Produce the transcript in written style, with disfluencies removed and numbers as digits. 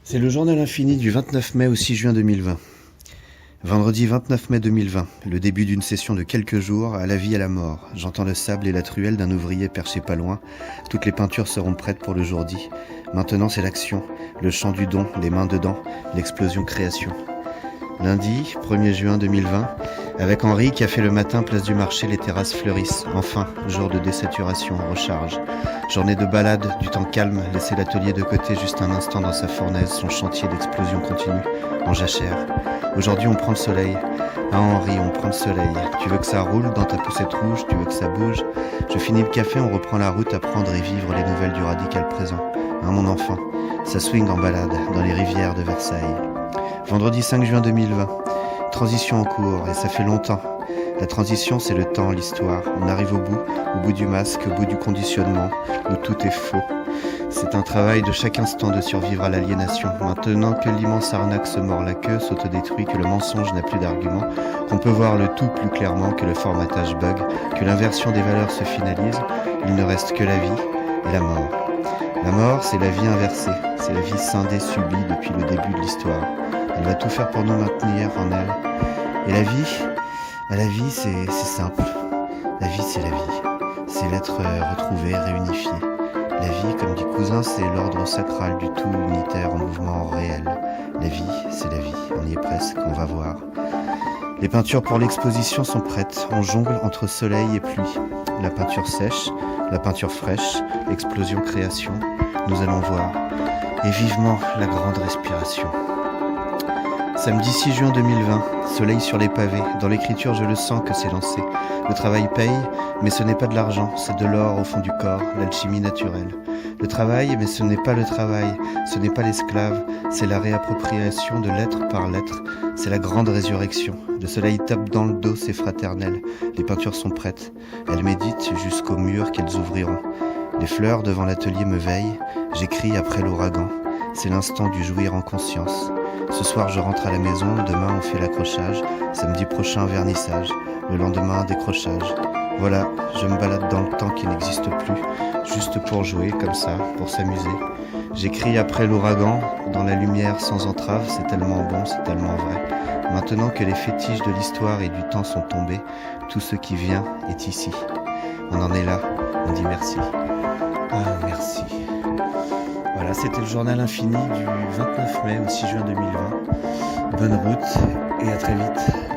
C'est le journal infini du 29 mai au 6 juin 2020. Vendredi 29 mai 2020, le début d'une session de quelques jours, à la vie et à la mort. J'entends le sable et la truelle d'un ouvrier perché pas loin. Toutes les peintures seront prêtes pour le jour dit. Maintenant c'est l'action, le chant du don, les mains dedans, l'explosion création. Lundi 1er juin 2020, avec Henri, café le matin, place du marché, les terrasses fleurissent. Enfin, jour de désaturation, recharge. Journée de balade, du temps calme, laisser l'atelier de côté juste un instant dans sa fournaise, son chantier d'explosion continue, en jachère. Aujourd'hui on prend le soleil. Ah Henri, on prend le soleil. Tu veux que ça roule dans ta poussette rouge, tu veux que ça bouge. Je finis le café, on reprend la route, apprendre et vivre les nouvelles du radical présent. Hein mon enfant, ça swing en balade, dans les rivières de Versailles. Vendredi 5 juin 2020, transition en cours, et ça fait longtemps. La transition, c'est le temps, l'histoire. On arrive au bout du masque, au bout du conditionnement, où tout est faux. C'est un travail de chaque instant de survivre à l'aliénation. Maintenant que l'immense arnaque se mord la queue, s'autodétruit, que le mensonge n'a plus d'argument, qu'on peut voir le tout plus clairement, que le formatage bug, que l'inversion des valeurs se finalise, il ne reste que la vie et la mort. La mort, c'est la vie inversée, c'est la vie scindée, subie depuis le début de l'histoire. Elle va tout faire pour nous maintenir en elle. Et la vie, c'est simple. La vie, c'est la vie. C'est l'être retrouvé, réunifié. La vie, comme dit Cousin, c'est l'ordre sacral du tout unitaire en mouvement réel. La vie, c'est la vie. On y est presque, on va voir. Les peintures pour l'exposition sont prêtes. On jongle entre soleil et pluie. La peinture sèche, la peinture fraîche, explosion, création. Nous allons voir. Et vivement la grande respiration. Samedi 6 juin 2020, soleil sur les pavés. Dans l'écriture, je le sens que c'est lancé. Le travail paye, mais ce n'est pas de l'argent, c'est de l'or au fond du corps, l'alchimie naturelle. Le travail, mais ce n'est pas le travail, ce n'est pas l'esclave, c'est la réappropriation de l'être par l'être. C'est la grande résurrection. Le soleil tape dans le dos, c'est fraternel. Les peintures sont prêtes. Elles méditent jusqu'au mur qu'elles ouvriront. Les fleurs devant l'atelier me veillent. J'écris après l'ouragan. C'est l'instant du jouir en conscience. Ce soir je rentre à la maison, demain on fait l'accrochage, samedi prochain vernissage, le lendemain décrochage. Voilà, je me balade dans le temps qui n'existe plus, juste pour jouer comme ça, pour s'amuser. J'écris après l'ouragan, dans la lumière sans entrave, c'est tellement bon, c'est tellement vrai. Maintenant que les fétiches de l'histoire et du temps sont tombés, tout ce qui vient est ici. On en est là, on dit merci. Ah merci. Voilà, c'était le journal infini du 29 mai au 6 juin 2020. Bonne route et à très vite.